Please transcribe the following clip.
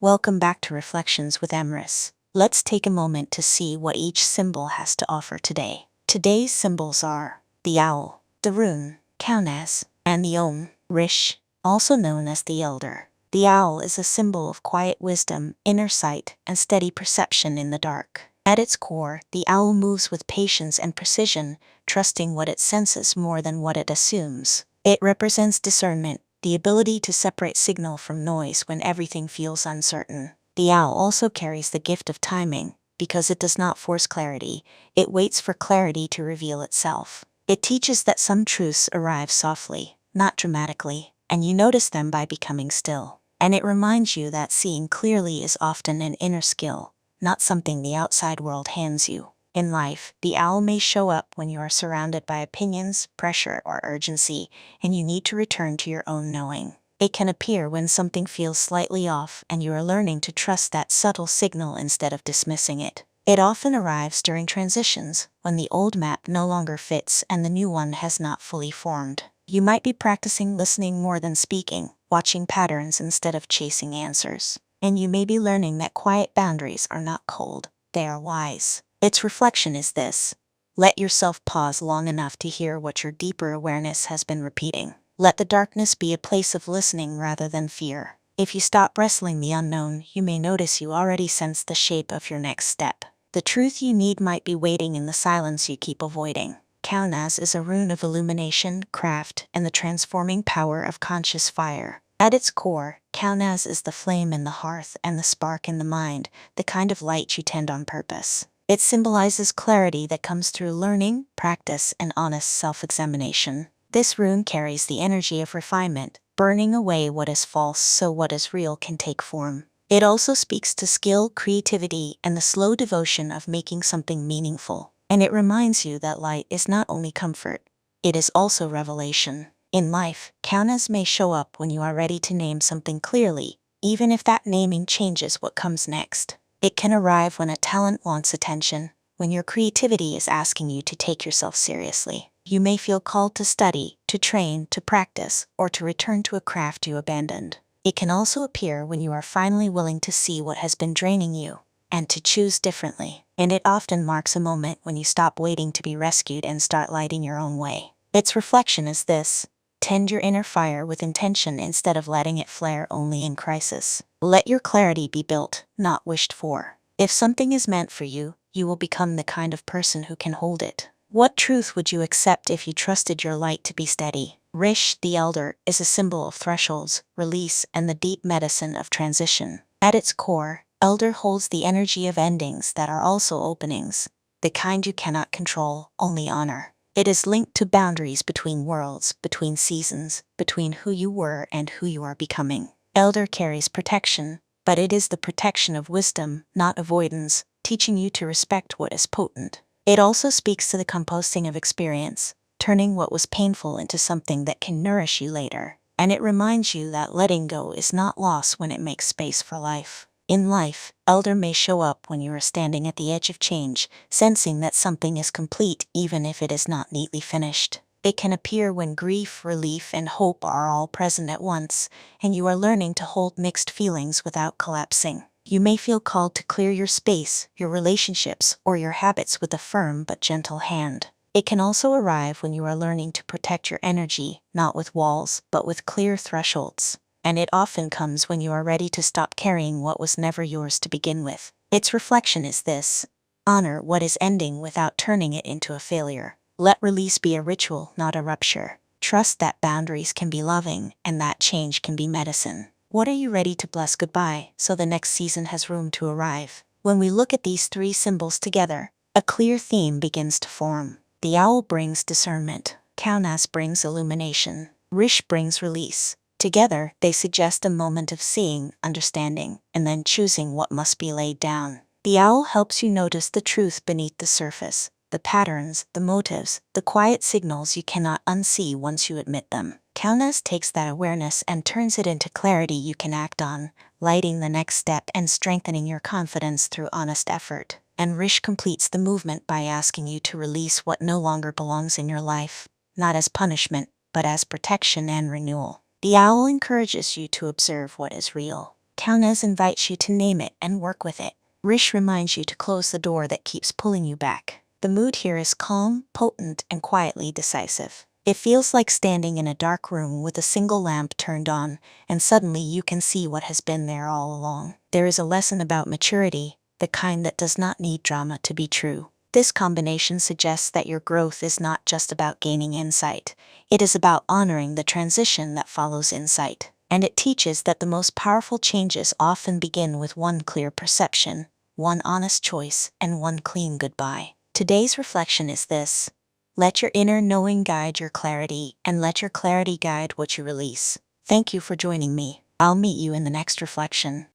Welcome back to Reflections with Emrys. Let's take a moment to see what each symbol has to offer today. Today's symbols are the owl, the rune, Kaunaz, and the Om, Rish, also known as the Elder. The owl is a symbol of quiet wisdom, inner sight, and steady perception in the dark. At its core, the owl moves with patience and precision, trusting what it senses more than what it assumes. It represents discernment, the ability to separate signal from noise when everything feels uncertain. The owl also carries the gift of timing. Because it does not force clarity, it waits for clarity to reveal itself. It teaches that some truths arrive softly, not dramatically, and you notice them by becoming still. And it reminds you that seeing clearly is often an inner skill, not something the outside world hands you. In life, the owl may show up when you are surrounded by opinions, pressure, or urgency, and you need to return to your own knowing. It can appear when something feels slightly off and you are learning to trust that subtle signal instead of dismissing it. It often arrives during transitions, when the old map no longer fits and the new one has not fully formed. You might be practicing listening more than speaking, watching patterns instead of chasing answers. And you may be learning that quiet boundaries are not cold, they are wise. Its reflection is this: let yourself pause long enough to hear what your deeper awareness has been repeating. Let the darkness be a place of listening rather than fear. If you stop wrestling the unknown, you may notice you already sense the shape of your next step. The truth you need might be waiting in the silence you keep avoiding. Kaunaz is a rune of illumination, craft, and the transforming power of conscious fire. At its core, Kaunaz is the flame in the hearth and the spark in the mind, the kind of light you tend on purpose. It symbolizes clarity that comes through learning, practice, and honest self-examination. This rune carries the energy of refinement, burning away what is false so what is real can take form. It also speaks to skill, creativity, and the slow devotion of making something meaningful. And it reminds you that light is not only comfort, it is also revelation. In life, Kaunaz may show up when you are ready to name something clearly, even if that naming changes what comes next. It can arrive when a talent wants attention, when your creativity is asking you to take yourself seriously. You may feel called to study, to train, to practice, or to return to a craft you abandoned. It can also appear when you are finally willing to see what has been draining you, and to choose differently. And it often marks a moment when you stop waiting to be rescued and start lighting your own way. Its reflection is this: tend your inner fire with intention instead of letting it flare only in crisis. Let your clarity be built, not wished for. If something is meant for you, you will become the kind of person who can hold it. What truth would you accept if you trusted your light to be steady? Rish, the Elder, is a symbol of thresholds, release, and the deep medicine of transition. At its core, Elder holds the energy of endings that are also openings, the kind you cannot control, only honor. It is linked to boundaries between worlds, between seasons, between who you were and who you are becoming. Elder carries protection, but it is the protection of wisdom, not avoidance, teaching you to respect what is potent. It also speaks to the composting of experience, turning what was painful into something that can nourish you later. And it reminds you that letting go is not loss when it makes space for life. In life, Elder may show up when you are standing at the edge of change, sensing that something is complete even if it is not neatly finished. It can appear when grief, relief, and hope are all present at once, and you are learning to hold mixed feelings without collapsing. You may feel called to clear your space, your relationships, or your habits with a firm but gentle hand. It can also arrive when you are learning to protect your energy, not with walls, but with clear thresholds. And it often comes when you are ready to stop carrying what was never yours to begin with. Its reflection is this: honor what is ending without turning it into a failure. Let release be a ritual, not a rupture. Trust that boundaries can be loving, and that change can be medicine. What are you ready to bless goodbye, so the next season has room to arrive? When we look at these three symbols together, a clear theme begins to form. The owl brings discernment, Kaunaz brings illumination, Rish brings release. Together, they suggest a moment of seeing, understanding, and then choosing what must be laid down. The owl helps you notice the truth beneath the surface, the patterns, the motives, the quiet signals you cannot unsee once you admit them. Kaunaz takes that awareness and turns it into clarity you can act on, lighting the next step and strengthening your confidence through honest effort. And Rish completes the movement by asking you to release what no longer belongs in your life, not as punishment, but as protection and renewal. The owl encourages you to observe what is real. Kaunaz invites you to name it and work with it. Ruis reminds you to close the door that keeps pulling you back. The mood here is calm, potent, and quietly decisive. It feels like standing in a dark room with a single lamp turned on, and suddenly you can see what has been there all along. There is a lesson about maturity, the kind that does not need drama to be true. This combination suggests that your growth is not just about gaining insight. It is about honoring the transition that follows insight. And it teaches that the most powerful changes often begin with one clear perception, one honest choice, and one clean goodbye. Today's reflection is this: let your inner knowing guide your clarity, and let your clarity guide what you release. Thank you for joining me. I'll meet you in the next reflection.